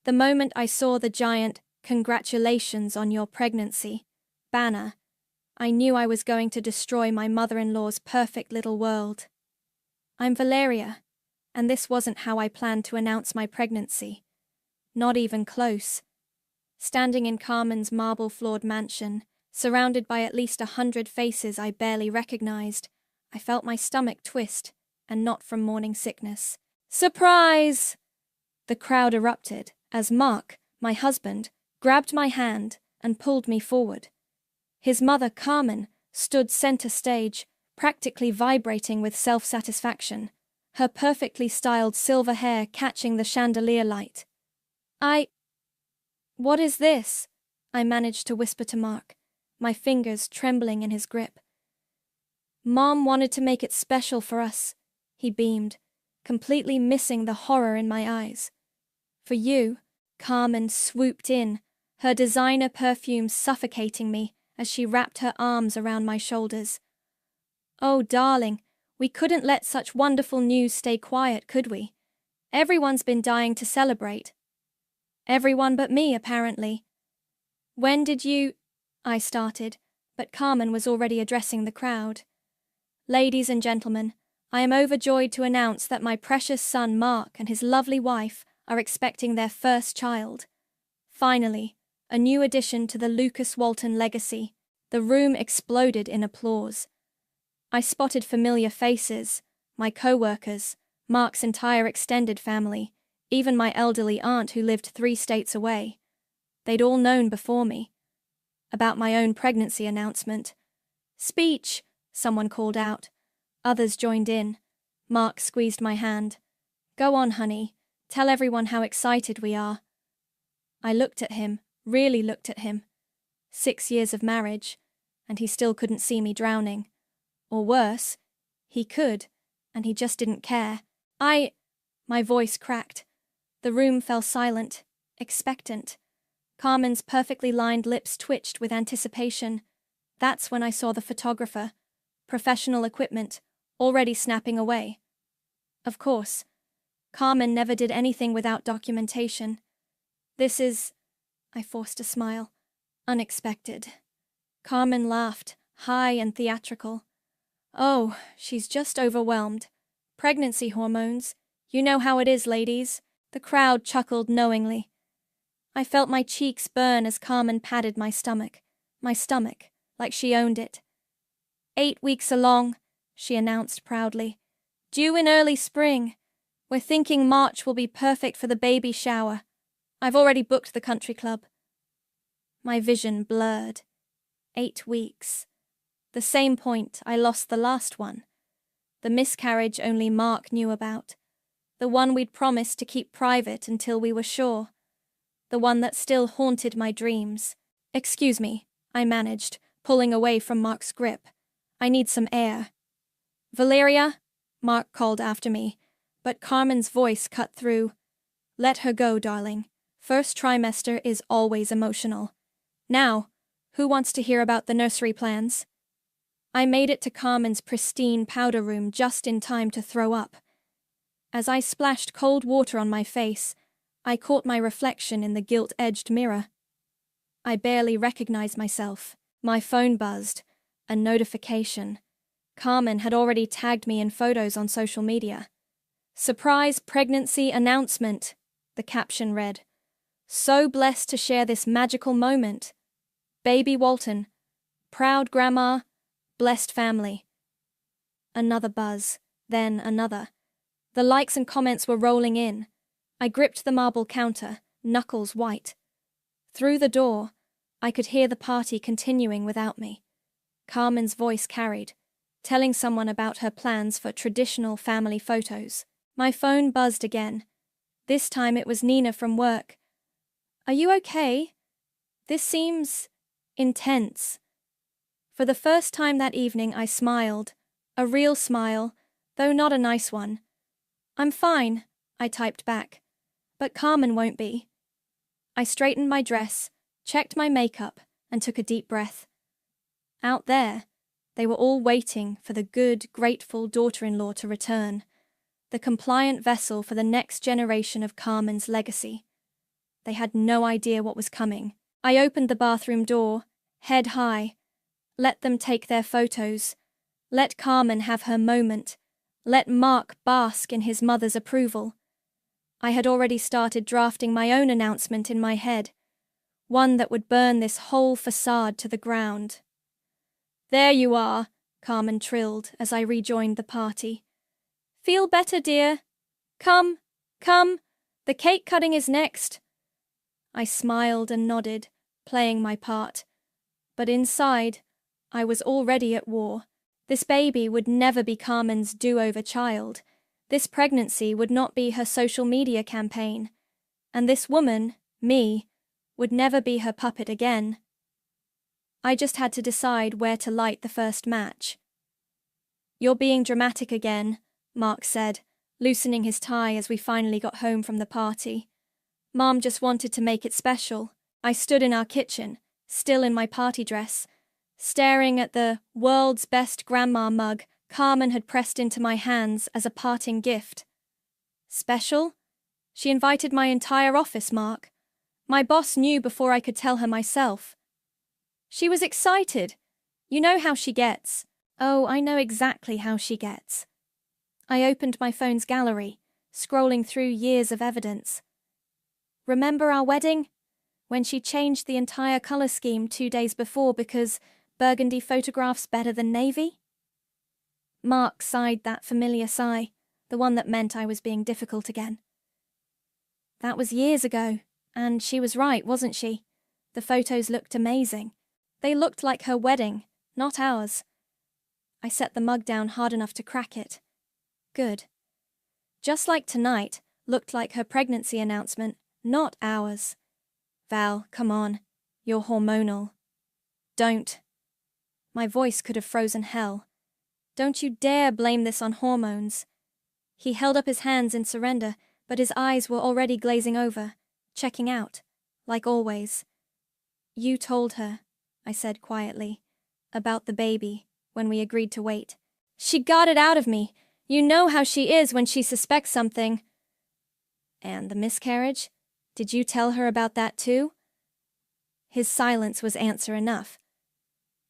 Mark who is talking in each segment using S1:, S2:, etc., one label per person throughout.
S1: The moment I saw the giant "Congratulations on your pregnancy" banner, I knew I was going to destroy my mother-in-law's perfect little world. I'm Valeria, and this wasn't how I planned to announce my pregnancy. Not even close. Standing in Carmen's marble-floored mansion, surrounded by at least 100 faces I barely recognized, I felt my stomach twist, and not from morning sickness. "Surprise!" The crowd erupted as Mark, my husband, grabbed my hand and pulled me forward. His mother, Carmen, stood center stage, practically vibrating with self-satisfaction, her perfectly styled silver hair catching the chandelier light. "What is this?" I managed to whisper to Mark, my fingers trembling in his grip. "Mom wanted to make it special for us," he beamed, completely missing the horror in my eyes. "For you." Carmen swooped in, her designer perfume suffocating me as she wrapped her arms around my shoulders. "Oh, darling, we couldn't let such wonderful news stay quiet, could we? Everyone's been dying to celebrate." "Everyone but me, apparently." "When did you—" I started, but Carmen was already addressing the crowd. "Ladies and gentlemen, I am overjoyed to announce that my precious son Mark and his lovely wife are expecting their first child. Finally, a new addition to the Lucas Walton legacy." The room exploded in applause. I spotted familiar faces, my co-workers, Mark's entire extended family, even my elderly aunt who lived 3 states away. They'd all known before me about my own pregnancy announcement. "Speech!" someone called out. Others joined in. Mark squeezed my hand. "Go on, honey. Tell everyone how excited we are." I looked at him, really looked at him. 6 years of marriage, and he still couldn't see me drowning. Or worse, he could, and he just didn't care. My voice cracked. The room fell silent, expectant. Carmen's perfectly lined lips twitched with anticipation. That's when I saw the photographer, professional equipment, already snapping away. Of course, Carmen never did anything without documentation. "This is," I forced a smile, "unexpected." Carmen laughed, high and theatrical. "Oh, she's just overwhelmed. Pregnancy hormones. You know how it is, ladies." The crowd chuckled knowingly. I felt my cheeks burn as Carmen patted my stomach, like she owned it. 8 weeks along," she announced proudly. "Due in early spring. We're thinking March will be perfect for the baby shower. I've already booked the country club." My vision blurred. 8 weeks. The same point I lost the last one. The miscarriage only Mark knew about. The one we'd promised to keep private until we were sure. The one that still haunted my dreams. "Excuse me," I managed, pulling away from Mark's grip. "I need some air." "Valeria," Mark called after me, but Carmen's voice cut through. "Let her go, darling. First trimester is always emotional. Now, who wants to hear about the nursery plans?" I made it to Carmen's pristine powder room just in time to throw up. As I splashed cold water on my face, I caught my reflection in the gilt-edged mirror. I barely recognized myself. My phone buzzed. A notification. Carmen had already tagged me in photos on social media. "Surprise pregnancy announcement," the caption read. "So blessed to share this magical moment. Baby Walton. Proud grandma. Blessed family." Another buzz, then another. The likes and comments were rolling in. I gripped the marble counter, knuckles white. Through the door, I could hear the party continuing without me. Carmen's voice carried, telling someone about her plans for traditional family photos. My phone buzzed again. This time it was Nina from work. "Are you okay? This seems intense." For the first time that evening I smiled, a real smile, though not a nice one. "I'm fine," I typed back, "but Carmen won't be." I straightened my dress, checked my makeup, and took a deep breath. Out there, they were all waiting for the good, grateful daughter-in-law to return, the compliant vessel for the next generation of Carmen's legacy. They had no idea what was coming. I opened the bathroom door, head high. Let them take their photos. Let Carmen have her moment. Let Mark bask in his mother's approval. I had already started drafting my own announcement in my head, one that would burn this whole facade to the ground. "There you are," Carmen trilled as I rejoined the party. "Feel better, dear? Come, come, the cake cutting is next." I smiled and nodded, playing my part. But inside, I was already at war. This baby would never be Carmen's do-over child. This pregnancy would not be her social media campaign. And this woman, me, would never be her puppet again. I just had to decide where to light the first match. "You're being dramatic again," Mark said, loosening his tie as we finally got home from the party. "Mom just wanted to make it special." I stood in our kitchen, still in my party dress, staring at the world's best grandma mug Carmen had pressed into my hands as a parting gift. Special? She invited my entire office, Mark. My boss knew before I could tell her myself. She was excited. You know how she gets. Oh, I know exactly how she gets. I opened my phone's gallery, scrolling through years of evidence. Remember our wedding? When she changed the entire color scheme 2 days before because burgundy photographs better than navy? Mark sighed that familiar sigh, the one that meant I was being difficult again. That was years ago, and she was right, wasn't she? The photos looked amazing. They looked like her wedding, not ours. I set the mug down hard enough to crack it. Good. Just like tonight, looked like her pregnancy announcement, not ours. Val, come on. You're hormonal. Don't. My voice could have frozen hell. Don't you dare blame this on hormones. He held up his hands in surrender, but his eyes were already glazing over, checking out, like always. "You told her," I said quietly, "about the baby, when we agreed to wait. She got it out of me. You know how she is when she suspects something." "And the miscarriage? Did you tell her about that too?" His silence was answer enough.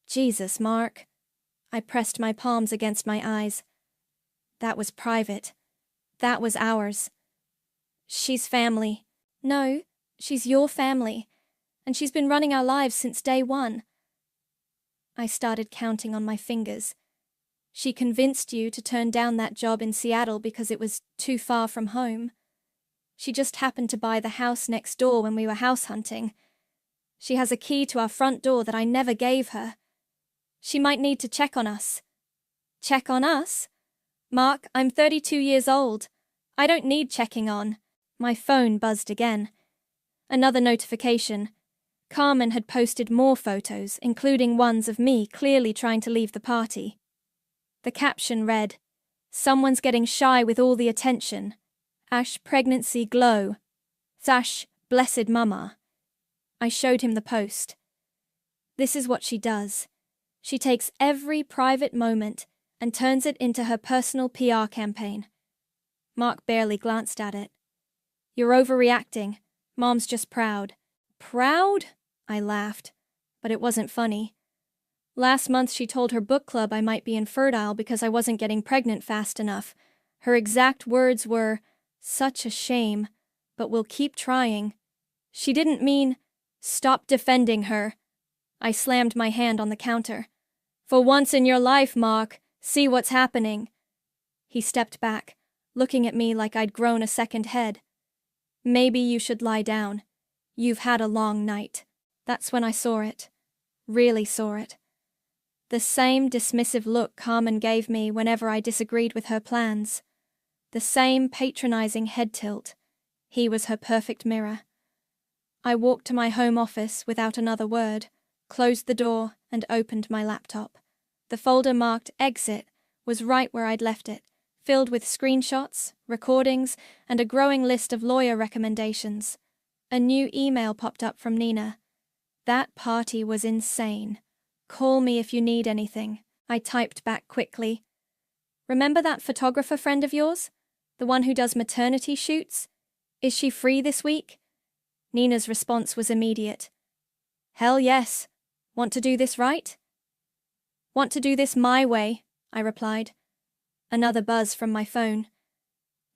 S1: "Jesus, Mark." I pressed my palms against my eyes. "That was private. That was ours. She's family." "No, she's your family. And she's been running our lives since day one." I started counting on my fingers. "She convinced you to turn down that job in Seattle because it was too far from home. She just happened to buy the house next door when we were house hunting. She has a key to our front door that I never gave her. She might need to check on us." "Check on us? Mark, I'm 32 years old. I don't need checking on." My phone buzzed again. Another notification. Carmen had posted more photos, including ones of me clearly trying to leave the party. The caption read, "Someone's getting shy with all the attention. Ash pregnancy glow. Sash blessed mama." I showed him the post. This is what she does. She takes every private moment and turns it into her personal PR campaign. Mark barely glanced at it. "You're overreacting. Mom's just proud." "Proud?" I laughed, but it wasn't funny. Last month she told her book club I might be infertile because I wasn't getting pregnant fast enough. Her exact words were, "Such a shame, but we'll keep trying." She didn't mean, "Stop defending her." I slammed my hand on the counter. "For once in your life, Mark, see what's happening." He stepped back, looking at me like I'd grown a second head. "Maybe you should lie down. You've had a long night." That's when I saw it. Really saw it. The same dismissive look Carmen gave me whenever I disagreed with her plans. The same patronizing head tilt. He was her perfect mirror. I walked to my home office without another word, closed the door, and opened my laptop. The folder marked Exit was right where I'd left it, filled with screenshots, recordings, and a growing list of lawyer recommendations. A new email popped up from Nina. "That party was insane. Call me if you need anything." I typed back quickly. "Remember that photographer friend of yours? The one who does maternity shoots? Is she free this week?" Nina's response was immediate. Hell yes. Want to do this right? Want to do this my way, I replied. Another buzz from my phone.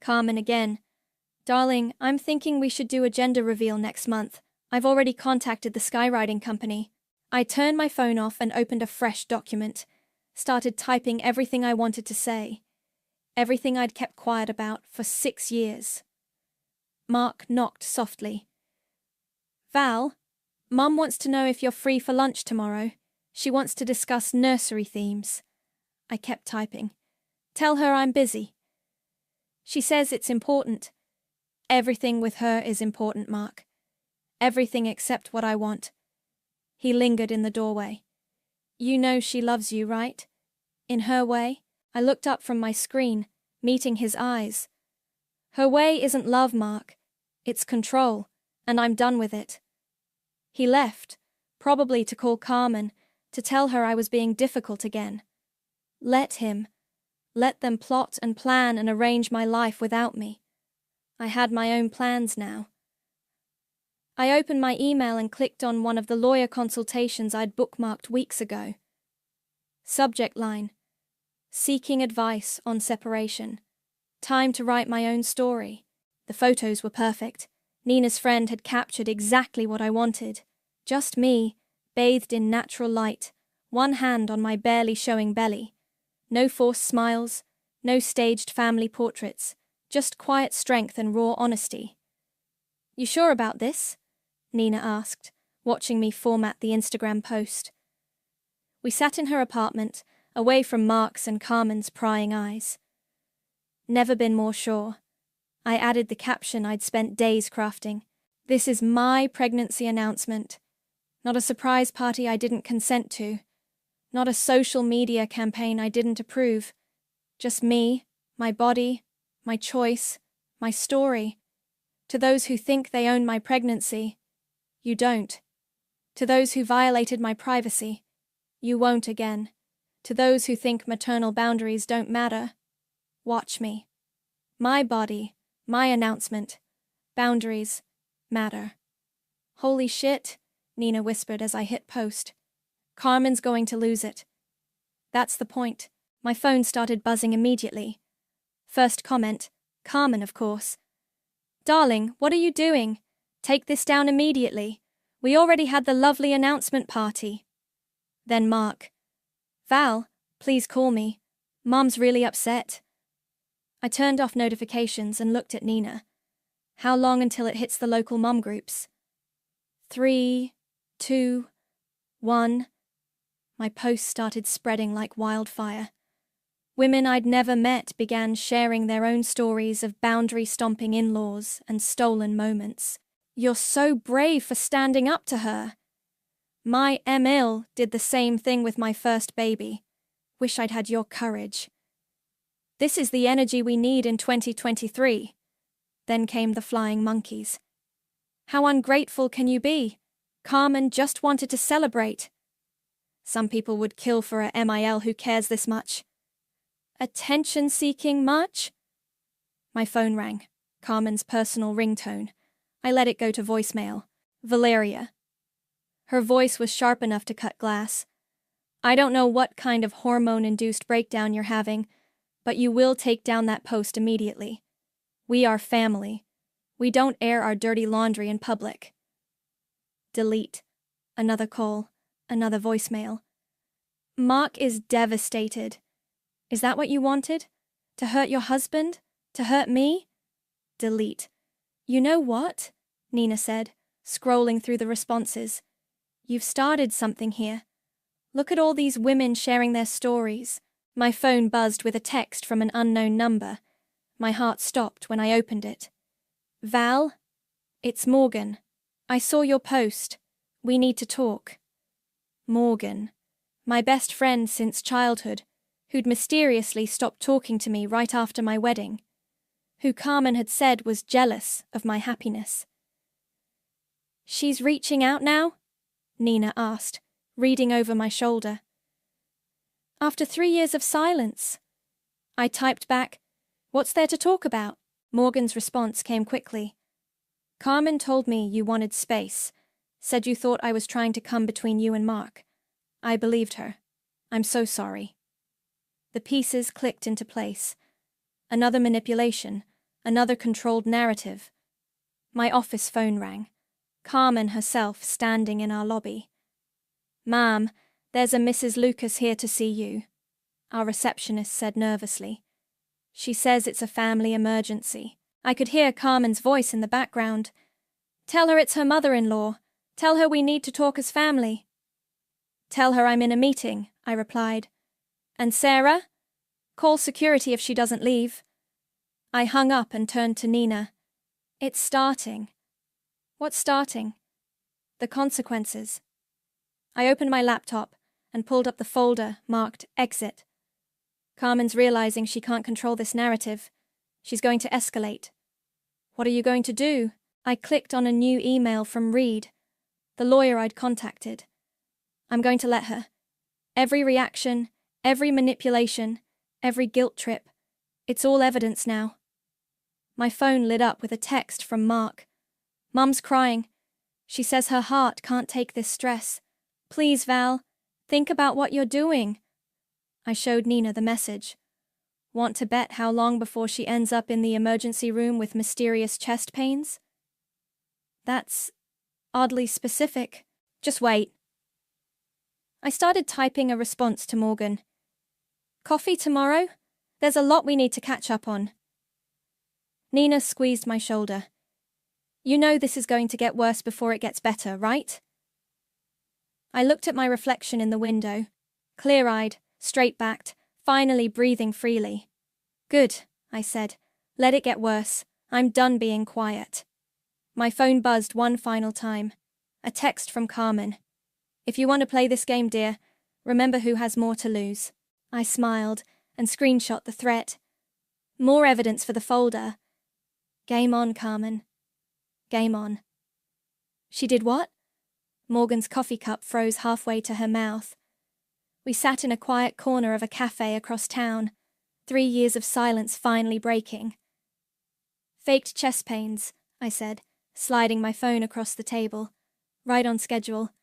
S1: Carmen again. Darling, I'm thinking we should do a gender reveal next month. I've already contacted the skywriting company. I turned my phone off and opened a fresh document. Started typing everything I wanted to say. Everything I'd kept quiet about for 6 years. Mark knocked softly. Val, Mum wants to know if you're free for lunch tomorrow. She wants to discuss nursery themes. I kept typing. Tell her I'm busy. She says it's important. Everything with her is important, Mark. Everything except what I want. He lingered in the doorway. You know she loves you, right? In her way. I looked up from my screen, meeting his eyes. Her way isn't love, Mark. It's control, and I'm done with it. He left, probably to call Carmen, to tell her I was being difficult again. Let him. Let them plot and plan and arrange my life without me. I had my own plans now. I opened my email and clicked on one of the lawyer consultations I'd bookmarked weeks ago. Subject line: Seeking advice on separation. Time to write my own story. The photos were perfect. Nina's friend had captured exactly what I wanted. Just me, bathed in natural light, one hand on my barely showing belly. No forced smiles, no staged family portraits, just quiet strength and raw honesty. You sure about this? Nina asked, watching me format the Instagram post. We sat in her apartment, away from Mark's and Carmen's prying eyes. Never been more sure. I added the caption I'd spent days crafting. This is my pregnancy announcement. Not a surprise party I didn't consent to. Not a social media campaign I didn't approve. Just me, my body, my choice, my story. To those who think they own my pregnancy, you don't. To those who violated my privacy, you won't again. To those who think maternal boundaries don't matter, watch me. My body, my announcement. Boundaries matter. Holy shit, Nina whispered as I hit post. Carmen's going to lose it. That's the point. My phone started buzzing immediately. First comment, Carmen, of course. Darling, what are you doing? Take this down immediately. We already had the lovely announcement party. Then Mark. Val, please call me. Mom's really upset. I turned off notifications and looked at Nina. How long until it hits the local mom groups? 3, 2, 1. My posts started spreading like wildfire. Women I'd never met began sharing their own stories of boundary-stomping in-laws and stolen moments. You're so brave for standing up to her. My Emil did the same thing with my first baby. Wish I'd had your courage. This is the energy we need in 2023. Then came the flying monkeys. How ungrateful can you be? Carmen just wanted to celebrate. Some people would kill for a MIL who cares this much. Attention-seeking much? My phone rang. Carmen's personal ringtone. I let it go to voicemail. Valeria. Her voice was sharp enough to cut glass. I don't know what kind of hormone-induced breakdown you're having, but you will take down that post immediately. We are family. We don't air our dirty laundry in public. Delete. Another call. Another voicemail. Mark is devastated. Is that what you wanted? To hurt your husband? To hurt me? Delete. You know what? Nina said, scrolling through the responses. You've started something here. Look at all these women sharing their stories. My phone buzzed with a text from an unknown number. My heart stopped when I opened it. Val? It's Morgan. I saw your post. We need to talk. Morgan. My best friend since childhood, who'd mysteriously stopped talking to me right after my wedding. Who Carmen had said was jealous of my happiness. She's reaching out now? Nina asked, reading over my shoulder. After 3 years of silence. I typed back, what's there to talk about? Morgan's response came quickly. Carmen told me you wanted space, said you thought I was trying to come between you and Mark. I believed her. I'm so sorry. The pieces clicked into place. Another manipulation, another controlled narrative. My office phone rang. Carmen herself standing in our lobby. "Ma'am, there's a Mrs. Lucas here to see you," our receptionist said nervously. "She says it's a family emergency." I could hear Carmen's voice in the background. "Tell her it's her mother-in-law. Tell her we need to talk as family." "Tell her I'm in a meeting," I replied. "And Sarah? Call security if she doesn't leave." I hung up and turned to Nina. "It's starting." "What's starting?" "The consequences." I opened my laptop and pulled up the folder marked Exit. Carmen's realizing she can't control this narrative. She's going to escalate. What are you going to do? I clicked on a new email from Reed, the lawyer I'd contacted. I'm going to let her. Every reaction, every manipulation, every guilt trip. It's all evidence now. My phone lit up with a text from Mark. "Mum's crying. She says her heart can't take this stress. Please, Val, think about what you're doing." I showed Nina the message. "Want to bet how long before she ends up in the emergency room with mysterious chest pains?" "That's oddly specific. Just wait." I started typing a response to Morgan. "Coffee tomorrow? There's a lot we need to catch up on." Nina squeezed my shoulder. "You know this is going to get worse before it gets better, right?" I looked at my reflection in the window, clear-eyed, straight-backed, finally breathing freely. "Good," I said. "Let it get worse. I'm done being quiet." My phone buzzed one final time. A text from Carmen. "If you want to play this game, dear, remember who has more to lose." I smiled and screenshot the threat. More evidence for the folder. Game on, Carmen. Game on. She did what? Morgan's coffee cup froze halfway to her mouth. We sat in a quiet corner of a cafe across town, 3 years of silence finally breaking. "Faked chest pains," I said, sliding my phone across the table. "Right on schedule.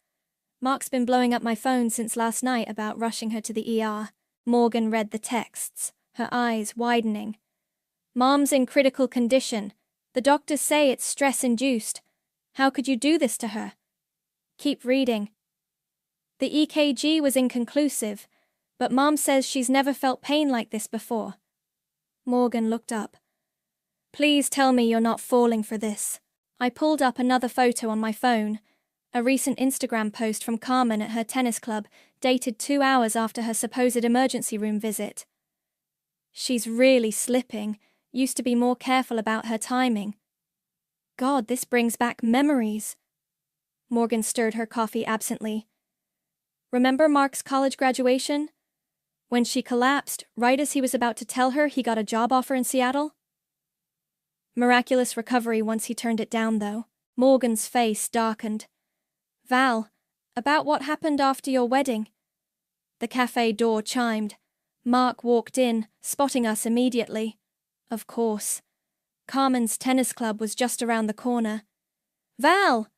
S1: Mark's been blowing up my phone since last night about rushing her to the ER. Morgan read the texts, her eyes widening. "Mom's in critical condition. The doctors say it's stress-induced. How could you do this to her?" Keep reading. "The EKG was inconclusive, but Mom says she's never felt pain like this before." Morgan looked up. "Please tell me you're not falling for this." I pulled up another photo on my phone, a recent Instagram post from Carmen at her tennis club, dated 2 hours after her supposed emergency room visit. "She's really slipping. Used to be more careful about her timing." God, this brings back memories. Morgan stirred her coffee absently. "Remember Mark's college graduation? When she collapsed, right as he was about to tell her he got a job offer in Seattle?" Miraculous recovery once he turned it down, though. Morgan's face darkened. "Val, about what happened after your wedding?" The cafe door chimed. Mark walked in, spotting us immediately. Of course. Carmen's tennis club was just around the corner. "Val!"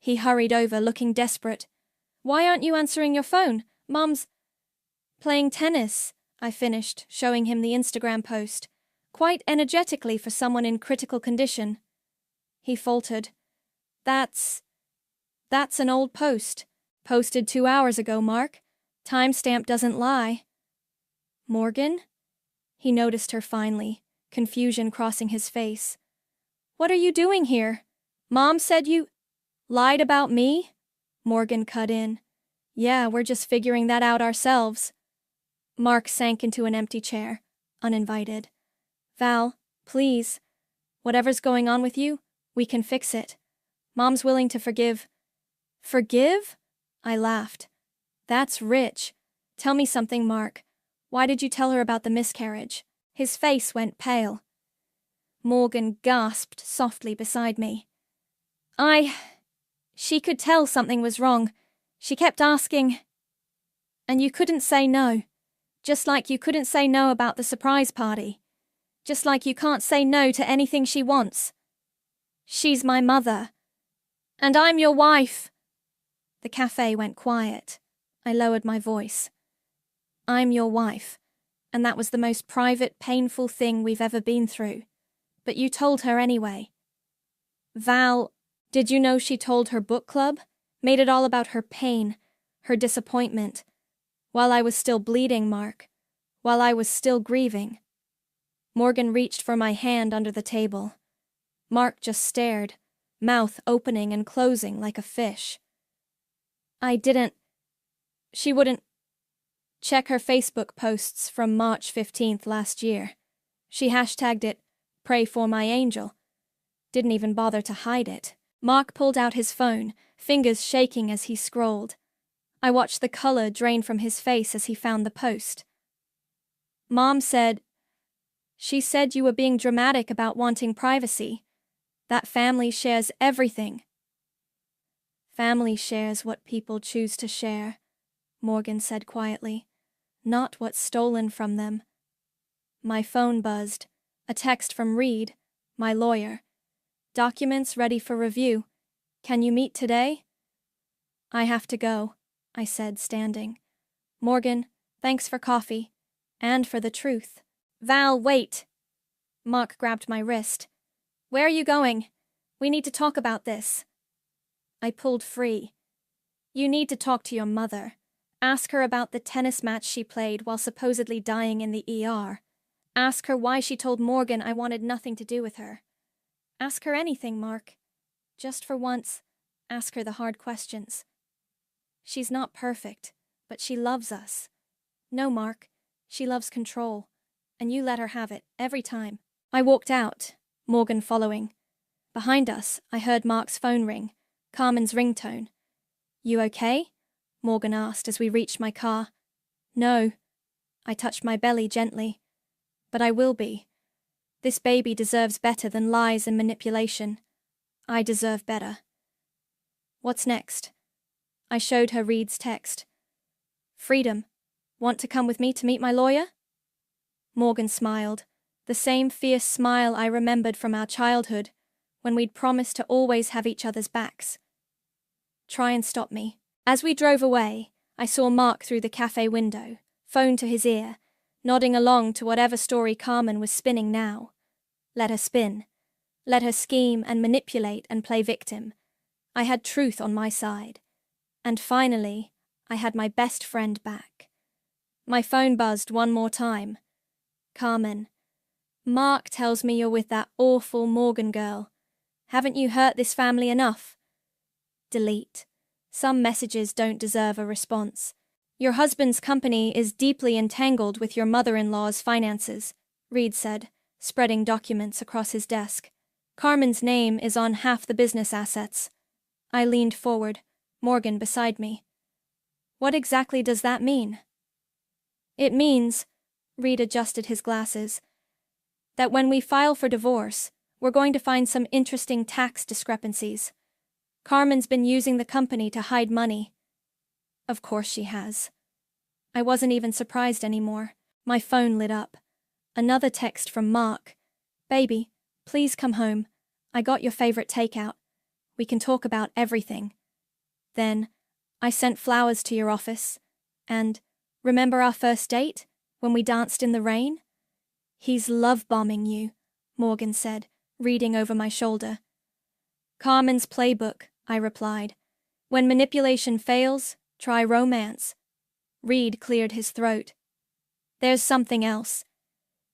S1: He hurried over, looking desperate. "Why aren't you answering your phone? Mom's—" "Playing tennis," I finished, showing him the Instagram post. Quite energetically for someone in critical condition. He faltered. That's an old post. Posted 2 hours ago, Mark. Timestamp doesn't lie." "Morgan?" He noticed her finally, confusion crossing his face. "What are you doing here? Mom said you—" "Lied about me?" Morgan cut in. "Yeah, we're just figuring that out ourselves." Mark sank into an empty chair, uninvited. "Val, please. Whatever's going on with you, we can fix it. Mom's willing to forgive." "Forgive?" I laughed. "That's rich. Tell me something, Mark. Why did you tell her about the miscarriage?" His face went pale. Morgan gasped softly beside me. She could tell something was wrong. She kept asking. And you couldn't say no. Just like you couldn't say no about the surprise party. Just like you can't say no to anything she wants." She's my mother. And I'm your wife. The cafe went quiet. I lowered my voice. I'm your wife, and that was the most private, painful thing we've ever been through. But you told her anyway. Val, did you know she told her book club? Made it all about her pain, her disappointment. While I was still bleeding, Mark. While I was still grieving. Morgan reached for my hand under the table. Mark just stared, mouth opening and closing like a fish. She wouldn't. Check her Facebook posts from March 15th last year. She hashtagged it, "Pray for my angel." Didn't even bother to hide it. Mark pulled out his phone, fingers shaking as he scrolled. I watched the color drain from his face as he found the post. Mom said, "She said you were being dramatic about wanting privacy. That family shares everything." Family shares what people choose to share, Morgan said quietly, not what's stolen from them. My phone buzzed. A text from Reed, my lawyer. Documents ready for review. Can you meet today? I have to go, I said, standing. Morgan, thanks for coffee. And for the truth. Val, wait. Mark grabbed my wrist. Where are you going? We need to talk about this. I pulled free. You need to talk to your mother. Ask her about the tennis match she played while supposedly dying in the ER. Ask her why she told Morgan I wanted nothing to do with her. Ask her anything, Mark. Just for once, ask her the hard questions. She's not perfect, but she loves us. No, Mark, she loves control, and you let her have it every time. I walked out, Morgan following. Behind us, I heard Mark's phone ring, Carmen's ringtone. You okay? Morgan asked as we reached my car. No. I touched my belly gently. But I will be. This baby deserves better than lies and manipulation. I deserve better. What's next? I showed her Reed's text. Freedom. Want to come with me to meet my lawyer? Morgan smiled, the same fierce smile I remembered from our childhood, when we'd promised to always have each other's backs. Try and stop me. As we drove away, I saw Mark through the cafe window, phone to his ear, nodding along to whatever story Carmen was spinning now. Let her spin. Let her scheme and manipulate and play victim. I had truth on my side. And finally, I had my best friend back. My phone buzzed one more time. Carmen. Mark tells me you're with that awful Morgan girl. Haven't you hurt this family enough? Delete. Some messages don't deserve a response. Your husband's company is deeply entangled with your mother-in-law's finances, Reed said, spreading documents across his desk. Carmen's name is on half the business assets. I leaned forward, Morgan beside me. What exactly does that mean? It means, Reed adjusted his glasses, that when we file for divorce, we're going to find some interesting tax discrepancies. Carmen's been using the company to hide money. Of course she has. I wasn't even surprised anymore. My phone lit up. Another text from Mark. Baby, please come home. I got your favorite takeout. We can talk about everything. Then, I sent flowers to your office. And, remember our first date, when we danced in the rain? He's love-bombing you, Morgan said, reading over my shoulder. Carmen's playbook, I replied. When manipulation fails, try romance. Reed cleared his throat. There's something else.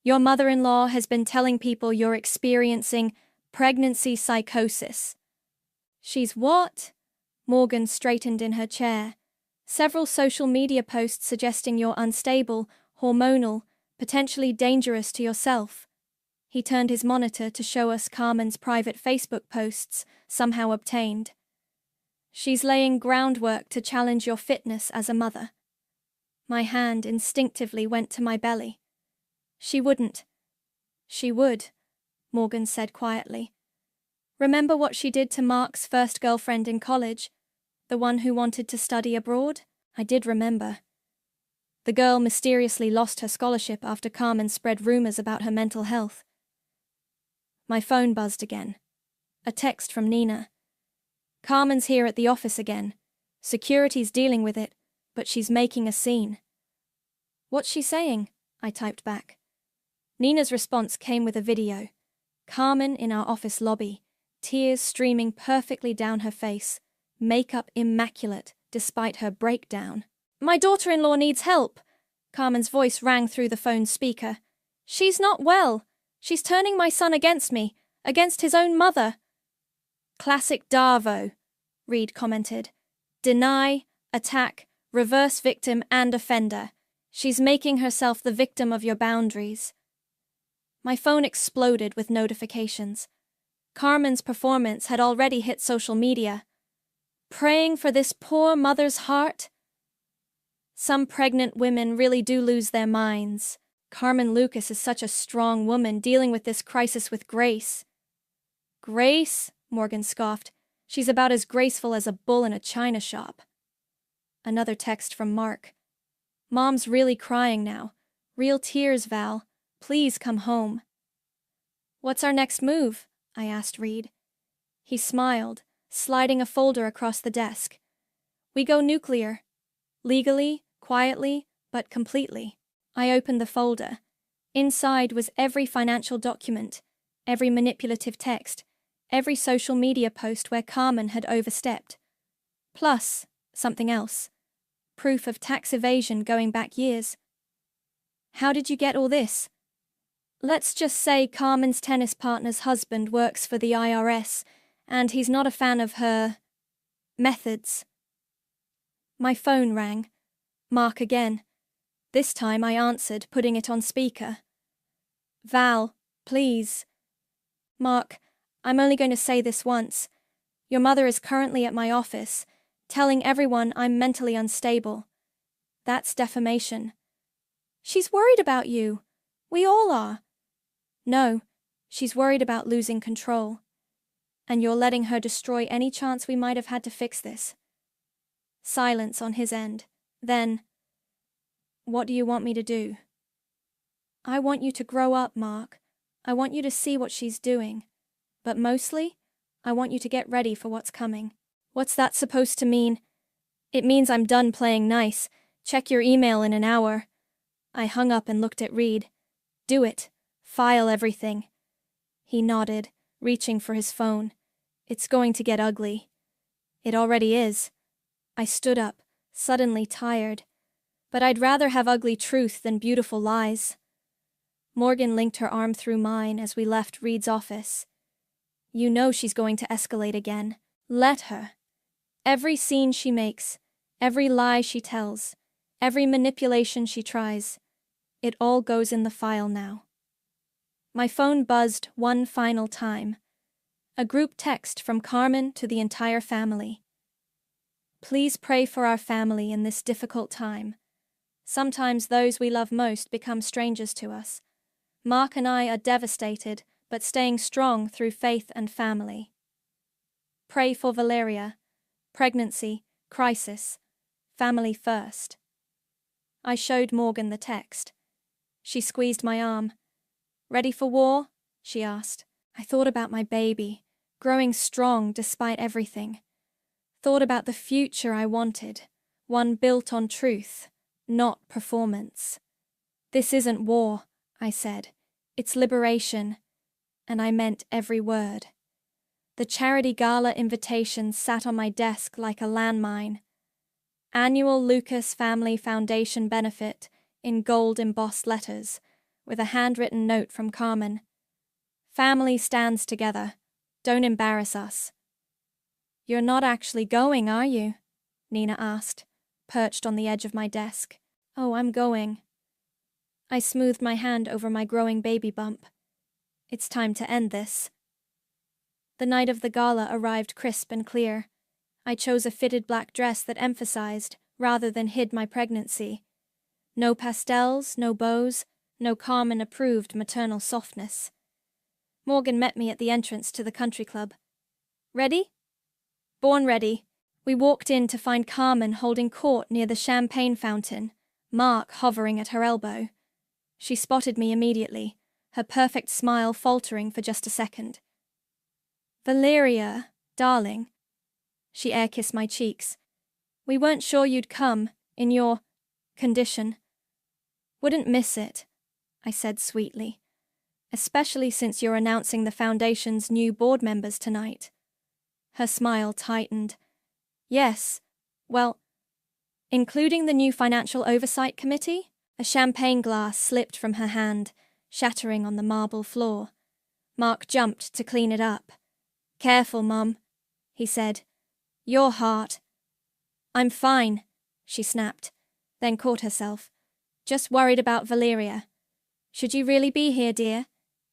S1: Your mother-in-law has been telling people you're experiencing pregnancy psychosis. She's what? Morgan straightened in her chair. Several social media posts suggesting you're unstable, hormonal, potentially dangerous to yourself. He turned his monitor to show us Carmen's private Facebook posts, somehow obtained. She's laying groundwork to challenge your fitness as a mother. My hand instinctively went to my belly. She wouldn't. She would, Morgan said quietly. Remember what she did to Mark's first girlfriend in college? The one who wanted to study abroad? I did remember. The girl mysteriously lost her scholarship after Carmen spread rumors about her mental health. My phone buzzed again. A text from Nina. Carmen's here at the office again. Security's dealing with it, but she's making a scene. What's she saying? I typed back. Nina's response came with a video. Carmen in our office lobby, tears streaming perfectly down her face, makeup immaculate despite her breakdown. My daughter-in-law needs help. Carmen's voice rang through the phone's speaker. She's not well. She's turning my son against me, against his own mother. Classic Darvo, Reed commented. Deny, attack, reverse victim and offender. She's making herself the victim of your boundaries. My phone exploded with notifications. Carmen's performance had already hit social media. Praying for this poor mother's heart? Some pregnant women really do lose their minds. Carmen Lucas is such a strong woman dealing with this crisis with grace. Grace? Morgan scoffed. She's about as graceful as a bull in a china shop. Another text from Mark. Mom's really crying now. Real tears, Val. Please come home. What's our next move? I asked Reed. He smiled, sliding a folder across the desk. We go nuclear. Legally, quietly, but completely. I opened the folder. Inside was every financial document, every manipulative text, every social media post where Carmen had overstepped. Plus, something else. Proof of tax evasion going back years. How did you get all this? Let's just say Carmen's tennis partner's husband works for the IRS, and he's not a fan of her methods. My phone rang. Mark again. This time I answered, putting it on speaker. Val, please. Mark, I'm only going to say this once. Your mother is currently at my office, telling everyone I'm mentally unstable. That's defamation. She's worried about you. We all are. No, she's worried about losing control. And you're letting her destroy any chance we might have had to fix this. Silence on his end. Then, what do you want me to do? I want you to grow up, Mark. I want you to see what she's doing. But mostly, I want you to get ready for what's coming. What's that supposed to mean? It means I'm done playing nice. Check your email in an hour. I hung up and looked at Reed. Do it. File everything. He nodded, reaching for his phone. It's going to get ugly. It already is. I stood up, suddenly tired. But I'd rather have ugly truth than beautiful lies. Morgan linked her arm through mine as we left Reed's office. You know she's going to escalate again. Let her. Every scene she makes, every lie she tells, every manipulation she tries, it all goes in the file now. My phone buzzed one final time. A group text from Carmen to the entire family. Please pray for our family in this difficult time. Sometimes those we love most become strangers to us. Mark and I are devastated, but staying strong through faith and family. Pray for Valeria. Pregnancy, crisis, family first. I showed Morgan the text. She squeezed my arm. Ready for war? She asked. I thought about my baby, growing strong despite everything. Thought about the future I wanted, one built on truth, not performance. This isn't war, I said. It's liberation. And I meant every word. The charity gala invitation sat on my desk like a landmine. Annual Lucas Family Foundation benefit in gold embossed letters, with a handwritten note from Carmen. Family stands together. Don't embarrass us. You're not actually going, are you? Nina asked, perched on the edge of my desk. Oh, I'm going. I smoothed my hand over my growing baby bump. It's time to end this. The night of the gala arrived crisp and clear. I chose a fitted black dress that emphasized, rather than hid my pregnancy. No pastels, no bows, no Carmen-approved maternal softness. Morgan met me at the entrance to the country club. Ready? Born ready. We walked in to find Carmen holding court near the champagne fountain, Mark hovering at her elbow. She spotted me immediately, her perfect smile faltering for just a second. Valeria, darling. She air-kissed my cheeks. We weren't sure you'd come, in your condition. Wouldn't miss it, I said sweetly. Especially since you're announcing the Foundation's new board members tonight. Her smile tightened. Yes, well, including the new Financial Oversight Committee? A champagne glass slipped from her hand, shattering on the marble floor. Mark jumped to clean it up. Careful, Mum, he said. Your heart. I'm fine, she snapped, then caught herself. Just worried about Valeria. Should you really be here, dear?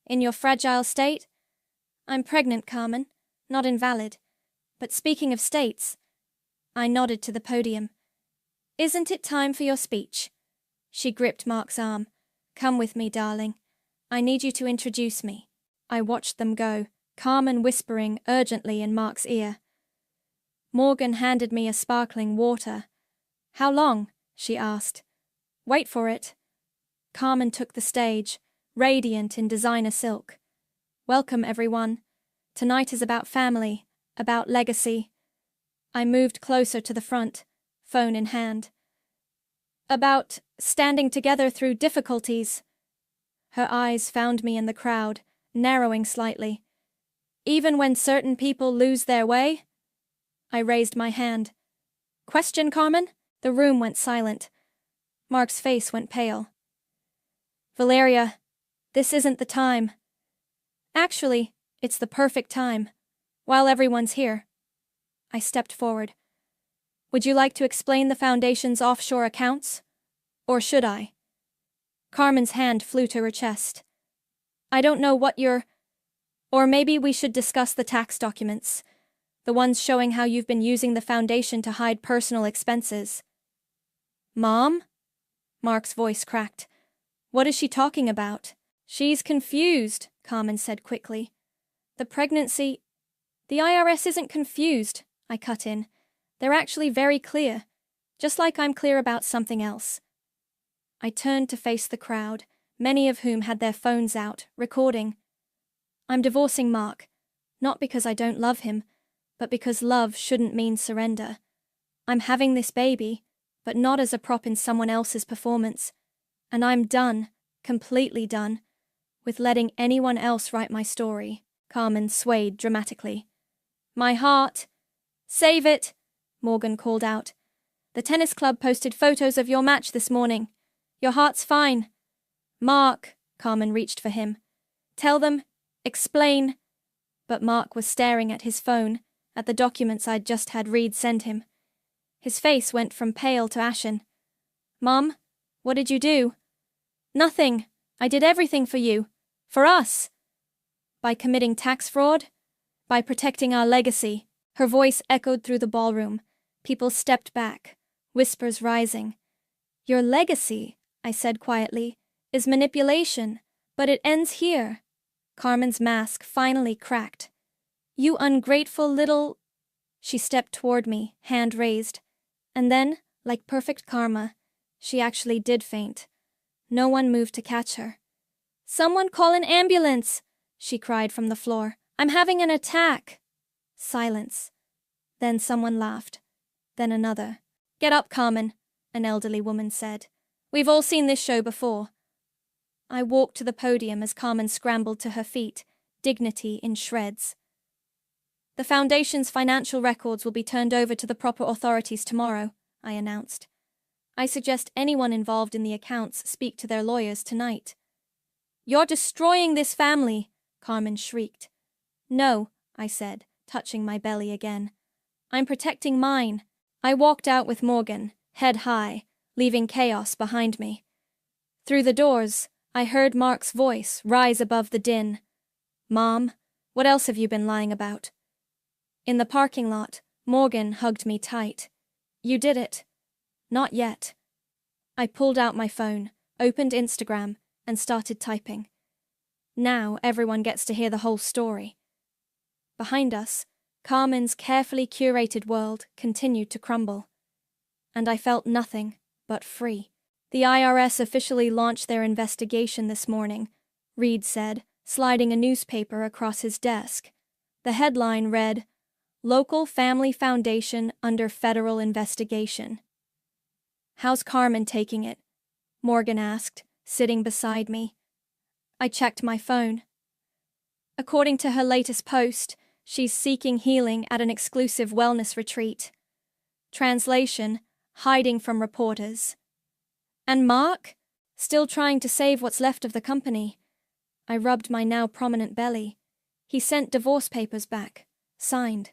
S1: In your fragile state? I'm pregnant, Carmen, not invalid. But speaking of states, I nodded to the podium. Isn't it time for your speech? She gripped Mark's arm. Come with me, darling. I need you to introduce me. I watched them go, Carmen whispering urgently in Mark's ear. Morgan handed me a sparkling water. How long? She asked. Wait for it. Carmen took the stage, radiant in designer silk. Welcome, everyone. Tonight is about family, about legacy. I moved closer to the front, phone in hand. About standing together through difficulties. Her eyes found me in the crowd, narrowing slightly. Even when certain people lose their way? I raised my hand. Question, Carmen? The room went silent. Mark's face went pale. Valeria, this isn't the time. Actually, it's the perfect time, while everyone's here. I stepped forward. Would you like to explain the Foundation's offshore accounts? Or should I? Carmen's hand flew to her chest. I don't know what you're... Or maybe we should discuss the tax documents, the ones showing how you've been using the Foundation to hide personal expenses. Mom? Mark's voice cracked. What is she talking about? She's confused, Carmen said quickly. The pregnancy... The IRS isn't confused, I cut in. They're actually very clear, just like I'm clear about something else. I turned to face the crowd, many of whom had their phones out, recording. I'm divorcing Mark, not because I don't love him, but because love shouldn't mean surrender. I'm having this baby, but not as a prop in someone else's performance. And I'm done, completely done, with letting anyone else write my story. Carmen swayed dramatically. My heart. Save it, Morgan called out. The tennis club posted photos of your match this morning. Your heart's fine. Mark, Carmen reached for him. Tell them, explain. But Mark was staring at his phone, at the documents I'd just had Reed send him. His face went from pale to ashen. Mom, what did you do? Nothing. I did everything for you. For us. By committing tax fraud? By protecting our legacy. Her voice echoed through the ballroom. People stepped back, whispers rising. Your legacy, I said quietly, is manipulation, but it ends here. Carmen's mask finally cracked. You ungrateful little... She stepped toward me, hand raised. And then, like perfect karma, she actually did faint. No one moved to catch her. Someone call an ambulance, she cried from the floor. I'm having an attack. Silence. Then someone laughed. Then another. Get up, Carmen, an elderly woman said. We've all seen this show before. I walked to the podium as Carmen scrambled to her feet, dignity in shreds. The Foundation's financial records will be turned over to the proper authorities tomorrow, I announced. I suggest anyone involved in the accounts speak to their lawyers tonight. You're destroying this family, Carmen shrieked. No, I said, touching my belly again. I'm protecting mine. I walked out with Morgan, head high, leaving chaos behind me. Through the doors, I heard Mark's voice rise above the din. Mom, what else have you been lying about? In the parking lot, Morgan hugged me tight. You did it. Not yet. I pulled out my phone, opened Instagram, and started typing. Now everyone gets to hear the whole story. Behind us, Carmen's carefully curated world continued to crumble. And I felt nothing but free. The IRS officially launched their investigation this morning, Reed said, sliding a newspaper across his desk. The headline read, "Local Family Foundation under federal investigation." "How's Carmen taking it?" Morgan asked, sitting beside me. I checked my phone. According to her latest post, she's seeking healing at an exclusive wellness retreat. Translation, hiding from reporters. And Mark? Still trying to save what's left of the company. I rubbed my now prominent belly. He sent divorce papers back, signed.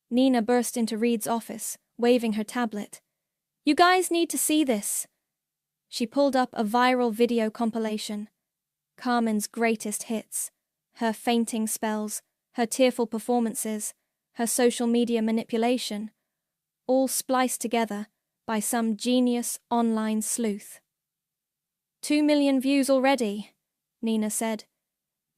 S1: Nina burst into Reed's office, waving her tablet. "You guys need to see this." She pulled up a viral video compilation. Carmen's greatest hits, her fainting spells, her tearful performances, her social media manipulation, all spliced together by some genius online sleuth. 2 million views already, Nina said.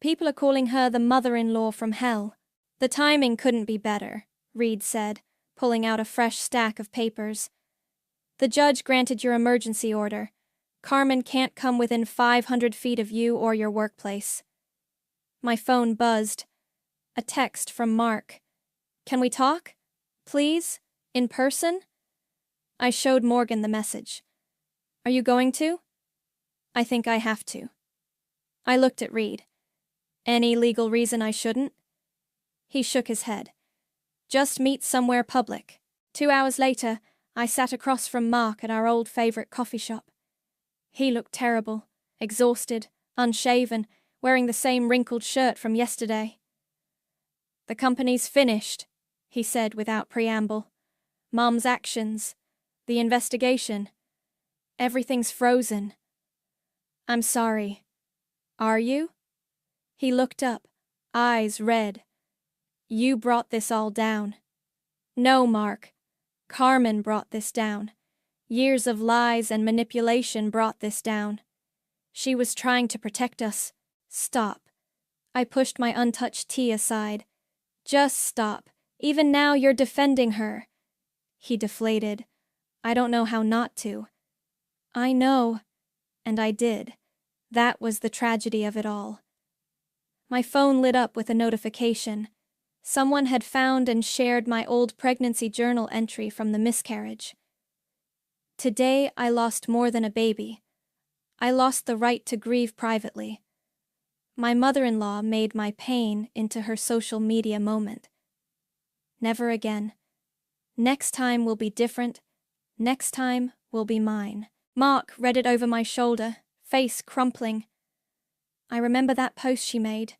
S1: People are calling her the mother-in-law from hell. The timing couldn't be better, Reed said, pulling out a fresh stack of papers. The judge granted your emergency order. Carmen can't come within 500 feet of you or your workplace. My phone buzzed. A text from Mark. "Can we talk? Please? In person?" I showed Morgan the message. "Are you going to?" "I think I have to." I looked at Reed. "Any legal reason I shouldn't?" He shook his head. "Just meet somewhere public." 2 hours later, I sat across from Mark at our old favorite coffee shop. He looked terrible, exhausted, unshaven, wearing the same wrinkled shirt from yesterday. "The company's finished," he said without preamble. "Mom's actions, the investigation, everything's frozen." "I'm sorry." "Are you?" He looked up, eyes red. "You brought this all down." "No, Mark. Carmen brought this down. Years of lies and manipulation brought this down. She was trying to protect us. Stop." I pushed my untouched tea aside. "Just stop. Even now you're defending her." He deflated. "I don't know how not to." "I know." And I did. That was the tragedy of it all. My phone lit up with a notification. Someone had found and shared my old pregnancy journal entry from the miscarriage. "Today I lost more than a baby. I lost the right to grieve privately. My mother-in-law made my pain into her social media moment. Never again. Next time will be different. Next time will be mine." Mark read it over my shoulder, face crumpling. "I remember that post she made.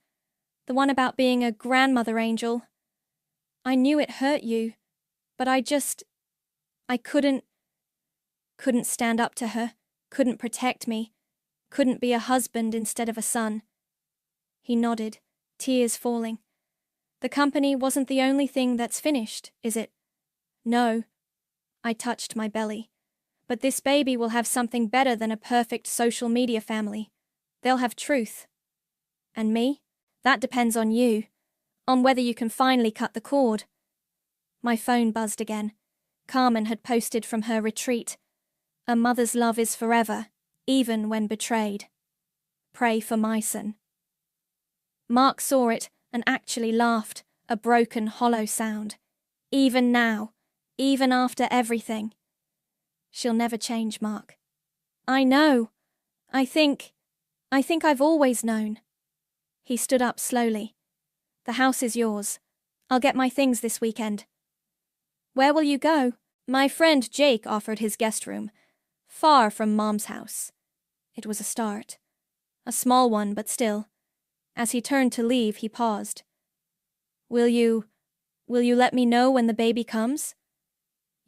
S1: The one about being a grandmother angel. I knew it hurt you, but I couldn't stand up to her, couldn't protect me, couldn't be a husband instead of a son." He nodded, tears falling. "The company wasn't the only thing that's finished, is it?" "No." I touched my belly. "But this baby will have something better than a perfect social media family. They'll have truth." "And me? That depends on you. On whether you can finally cut the cord." My phone buzzed again. Carmen had posted from her retreat. "A mother's love is forever, even when betrayed. Pray for my son." Mark saw it and actually laughed, a broken, hollow sound. "Even now, even after everything." "She'll never change, Mark." "I know. I think I've always known." He stood up slowly. "The house is yours. I'll get my things this weekend." "Where will you go?" My friend Jake offered his guest room, far from Mom's house. It was a start. A small one, but still. As he turned to leave, he paused. Will you let me know when the baby comes?"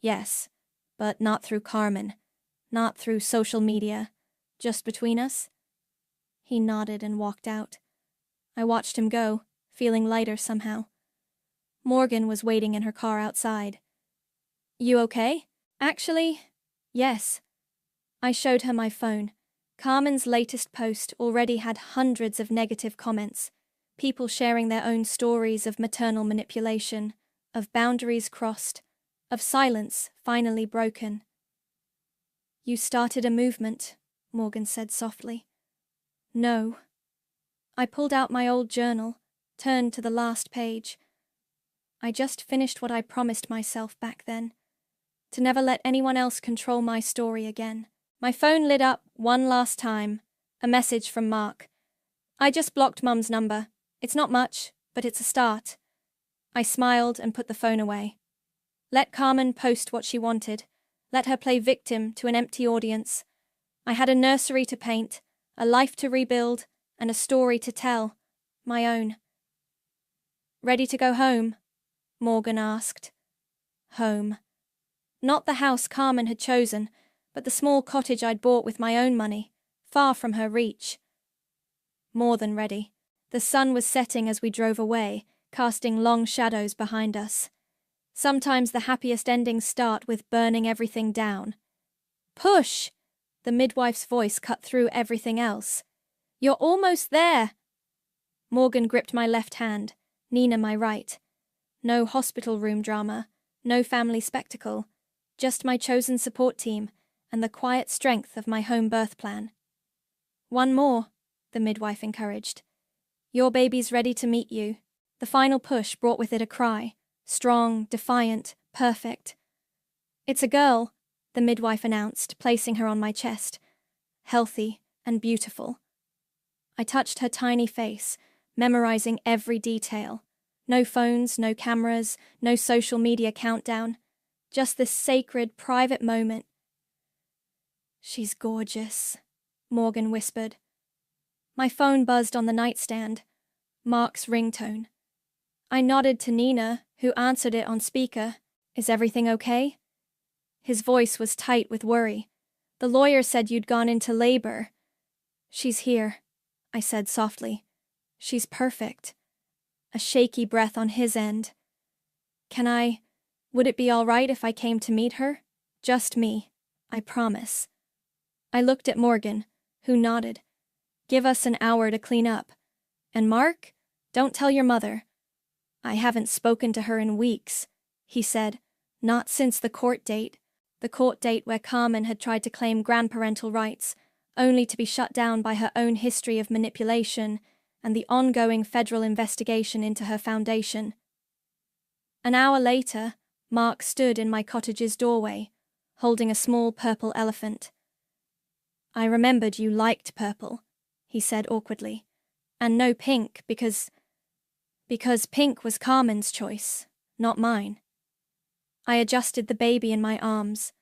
S1: "Yes, but not through Carmen. Not through social media. Just between us?" He nodded and walked out. I watched him go, feeling lighter somehow. Morgan was waiting in her car outside. "You okay?" "Actually, yes." I showed her my phone. Carmen's latest post already had hundreds of negative comments, people sharing their own stories of maternal manipulation, of boundaries crossed, of silence finally broken. "You started a movement," Morgan said softly. "No." I pulled out my old journal, turned to the last page. I just finished what I promised myself back then, to never let anyone else control my story again. My phone lit up one last time, a message from Mark. I just blocked Mum's number. It's not much, but it's a start. I smiled and put the phone away. Let Carmen post what she wanted. Let her play victim to an empty audience. I had a nursery to paint, a life to rebuild, and a story to tell. My own. Ready to go home? Morgan asked. Home. Not the house Carmen had chosen, but the small cottage I'd bought with my own money, far from her reach. More than ready. The sun was setting as we drove away, casting long shadows behind us. Sometimes the happiest endings start with burning everything down. Push! The midwife's voice cut through everything else. You're almost there! Morgan gripped my left hand, Nina my right. No hospital room drama, no family spectacle, just my chosen support team and the quiet strength of my home birth plan. One more, the midwife encouraged. Your baby's ready to meet you. The final push brought with it a cry, strong, defiant, perfect. It's a girl, the midwife announced, placing her on my chest. Healthy and beautiful. I touched her tiny face, memorizing every detail. No phones, no cameras, no social media countdown. Just this sacred, private moment. She's gorgeous, Morgan whispered. My phone buzzed on the nightstand. Mark's ringtone. I nodded to Nina, who answered it on speaker. Is everything okay? His voice was tight with worry. The lawyer said you'd gone into labor. She's here, I said softly. She's perfect. A shaky breath on his end. Would it be all right if I came to meet her? Just me, I promise. I looked at Morgan, who nodded. Give us an hour to clean up. And Mark, don't tell your mother. I haven't spoken to her in weeks, he said, not since the court date where Carmen had tried to claim grandparental rights, only to be shut down by her own history of manipulation and the ongoing federal investigation into her foundation. An hour later, Mark stood in my cottage's doorway, holding a small purple elephant. I remembered you liked purple, he said awkwardly, and no pink because pink was Carmen's choice, not mine. I adjusted the baby in my arms.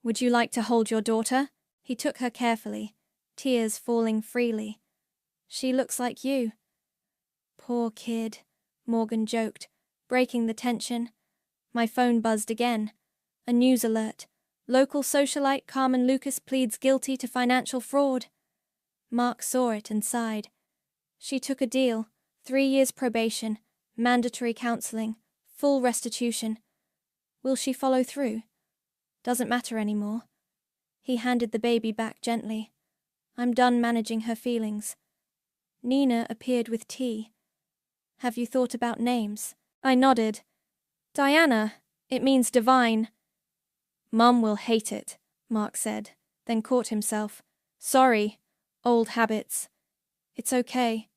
S1: Would you like to hold your daughter? He took her carefully, tears falling freely. She looks like you. Poor kid, Morgan joked, breaking the tension. My phone buzzed again. A news alert. Local socialite Carmen Lucas pleads guilty to financial fraud. Mark saw it and sighed. She took a deal, 3 years probation, mandatory counseling, full restitution. Will she follow through? Doesn't matter anymore. He handed the baby back gently. I'm done managing her feelings. Nina appeared with tea. Have you thought about names? I nodded. Diana, it means divine. Mum will hate it, Mark said, then caught himself. Sorry, old habits. It's okay.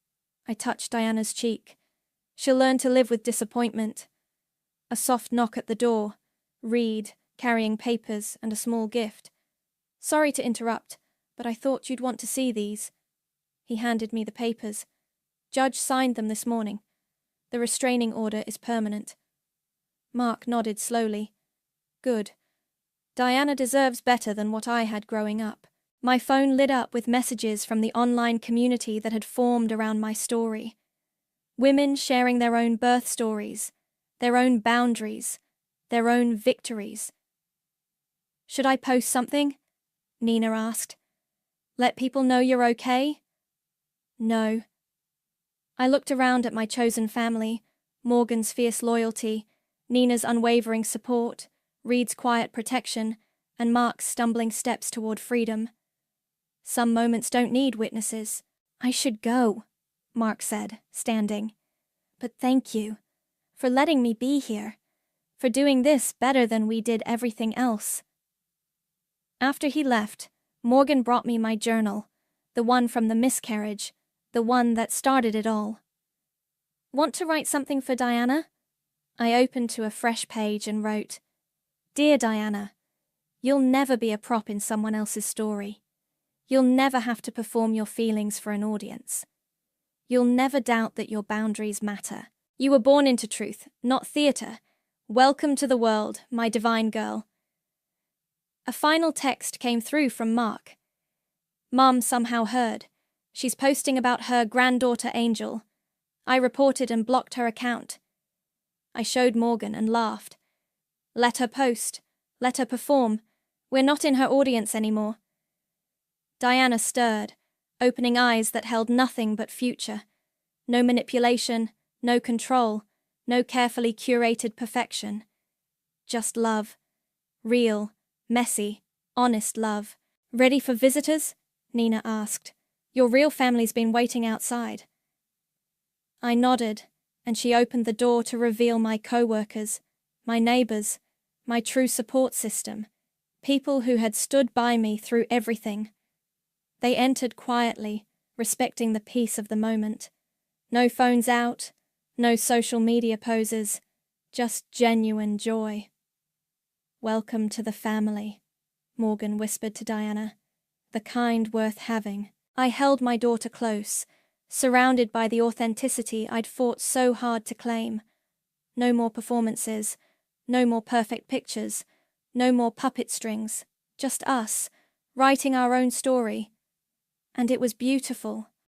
S1: I touched Diana's cheek. She'll learn to live with disappointment. A soft knock at the door. Reed, carrying papers and a small gift. Sorry to interrupt, but I thought you'd want to see these. He handed me the papers. Judge signed them this morning. The restraining order is permanent. Mark nodded slowly. Good. Diana deserves better than what I had growing up. My phone lit up with messages from the online community that had formed around my story. Women sharing their own birth stories, their own boundaries, their own victories. Should I post something? Nina asked. Let people know you're okay? No. I looked around at my chosen family, Morgan's fierce loyalty, Nina's unwavering support, Reed's quiet protection, and Mark's stumbling steps toward freedom. Some moments don't need witnesses. I should go, Mark said, standing. But thank you for letting me be here, for doing this better than we did everything else. After he left, Morgan brought me my journal, the one from the miscarriage, the one that started it all. Want to write something for Diana? I opened to a fresh page and wrote, Dear Diana, you'll never be a prop in someone else's story. You'll never have to perform your feelings for an audience. You'll never doubt that your boundaries matter. You were born into truth, not theatre. Welcome to the world, my divine girl. A final text came through from Mark. Mum somehow heard. She's posting about her granddaughter Angel. I reported and blocked her account. I showed Morgan and laughed. Let her post. Let her perform. We're not in her audience anymore. Diana stirred, opening eyes that held nothing but future. No manipulation, no control, no carefully curated perfection. Just love. Real, messy, honest love. Ready for visitors? Nina asked. Your real family's been waiting outside. I nodded, and she opened the door to reveal my co-workers, my neighbours, my true support system, people who had stood by me through everything. They entered quietly, respecting the peace of the moment. No phones out, no social media poses, just genuine joy. Welcome to the family, Morgan whispered to Diana. The kind worth having. I held my daughter close, surrounded by the authenticity I'd fought so hard to claim. No more performances, no more perfect pictures, no more puppet strings, just us, writing our own story. And it was beautiful.